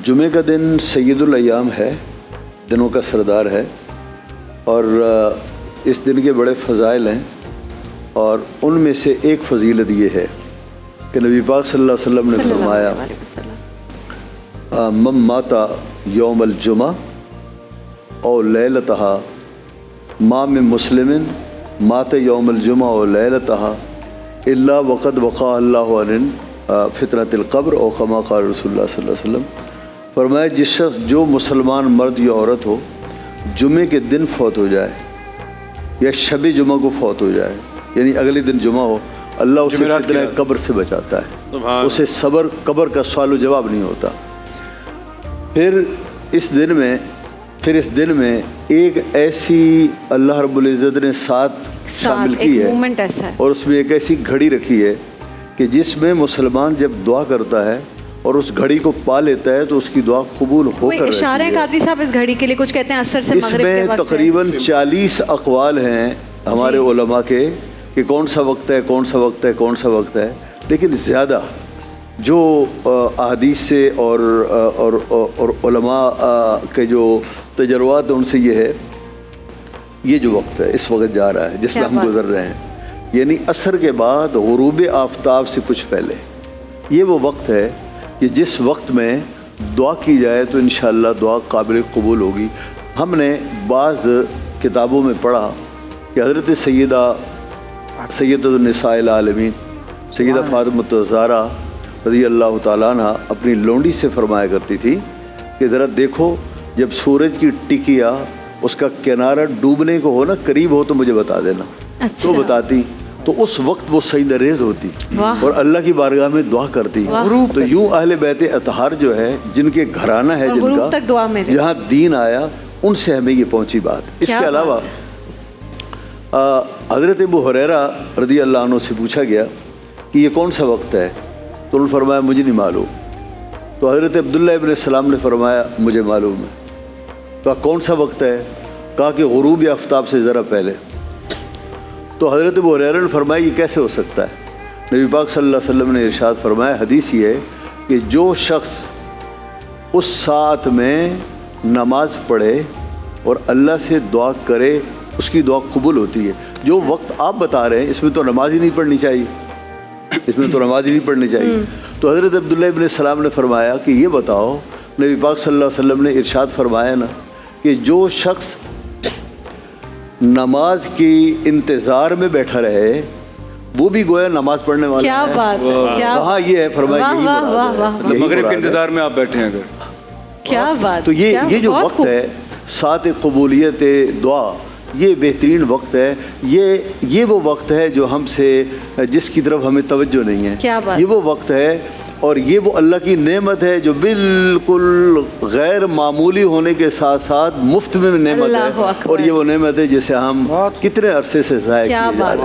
जुमे का दिन सैयदुल अय्याम है, दिनों का सरदार है और इस दिन के बड़े फ़ज़ाइल हैं और उनमें से एक फ़जीलत ये है कि नबी पाक सल्लल्लाहु अलैहि वसल्लम ने फरमाया मम माता यौमल जुमा और लैलतहा मा मिन मुस्लिमिन मात यौमल जुमा और लैलतहा इल्ला वक़द वक़ा अल्लाहु अन फितरतिल क़ब्र और कमा क़ाल रसूलुल्लाह सल्लल्लाहु अलैहि वसल्लम। फरमाया जिस शख्स जो मुसलमान मर्द या औरत हो जुमे के दिन फौत हो जाए या शब जुमा को फौत हो जाए, यानी अगले दिन जुमा हो, अल्लाह उसे फितने कब्र से बचाता है, उसे सब्र कब्र का सवाल जवाब नहीं होता। फिर इस दिन में एक ऐसी अल्लाह रब्बुल इज़्ज़त ने साथ शामिल की है और उसमें एक ऐसी घड़ी रखी है कि जिसमें मुसलमान जब दुआ करता है और उस घड़ी को पा लेता है तो उसकी दुआ कबूल होकर इशारा है। कादरी साहब इस घड़ी के लिए कुछ कहते हैं असर से मगरिब के वक्त तकरीबन 40 अक़वाल हैं हमारे उलमा के कि कौन सा वक्त है, कौन सा वक्त है, कौन सा वक्त है, लेकिन ज़्यादा जो अहदीस से और उलमा के जो तजर्बात उनसे ये है, ये जो वक्त है इस वक्त जा रहा है जिसमें हम गुजर रहे हैं, यानी असर के बाद गुरूब आफ्ताब से कुछ पहले, ये वो वक्त है कि जिस वक्त में दुआ की जाए तो इंशाअल्लाह दुआ काबिल कबूल होगी। हमने बाज़ किताबों में पढ़ा कि हज़रत सैयदतुन्निसाइल आलमीन सैयदा फ़ातिमा ज़हरा रज़ी अल्लाह ताला अन्हा अपनी लोंडी से फरमाया करती थी कि ज़रा देखो जब सूरज की टिकिया उसका किनारा डूबने को हो ना, करीब हो तो मुझे बता देना। अच्छा। तो बताती तो उस वक्त वो सजदा रेज़ होती और अल्लाह की बारगाह में दुआ करती। तो यूँ अहले बैत अतहार जो है जिनके घराना है जिनका जहाँ दीन आया उनसे हमें ये पहुँची बात। इसके अलावा हज़रत अबू हुरैरा रज़ी अल्लाह अन्हु से पूछा गया कि ये कौन सा वक्त है, तो उन्होंने फरमाया मुझे नहीं मालूम। तो हज़रत अब्दुल्लाह इब्न सलाम ने फरमाया मुझे मालूम है। कहा कौन सा वक्त है, कहा कि गुरूब आफ्ताब से ज़रा पहले। तो हज़रत अबू हुरैरा ने फरमाया ये कैसे हो सकता है। नबी पाक सल्लल्लाहु अलैहि वसल्लम ने इरशाद फरमाया, हदीस ये है कि जो शख्स उस साथ में नमाज पढ़े और अल्लाह से दुआ करे उसकी दुआ कबूल होती है। जो वक्त आप बता रहे हैं इसमें तो नमाज ही नहीं पढ़नी चाहिए, इसमें तो नमाज ही नहीं पढ़नी चाहिए। तो हज़रत अब्दुल्लाह इब्न सलाम ने फरमाया कि ये बताओ, नबी पाक सल्लल्लाहु अलैहि वसल्लम ने इरशाद फरमाया ना कि जो शख्स नमाज की इंतज़ार में बैठा रहे वो भी गोया नमाज पढ़ने वाला क्या है। बात है, क्या हाँ ये है फरमाया, मतलब मगरिब के इंतज़ार में आप बैठे हैं अगर, क्या बात। तो ये जो वक्त है साथ कबूलियत दुआ, ये बेहतरीन वक्त है। ये वो वक्त है जो हमसे जिसकी तरफ हमें तवज्जो नहीं है। क्या बात। ये वो वक्त है और ये वो अल्लाह की नेमत है जो बिल्कुल गैर मामूली होने के साथ साथ मुफ्त में नेमत है और ये वो नेमत है जिसे हम कितने अरसे से ज़ाया किए जा रहे हैं।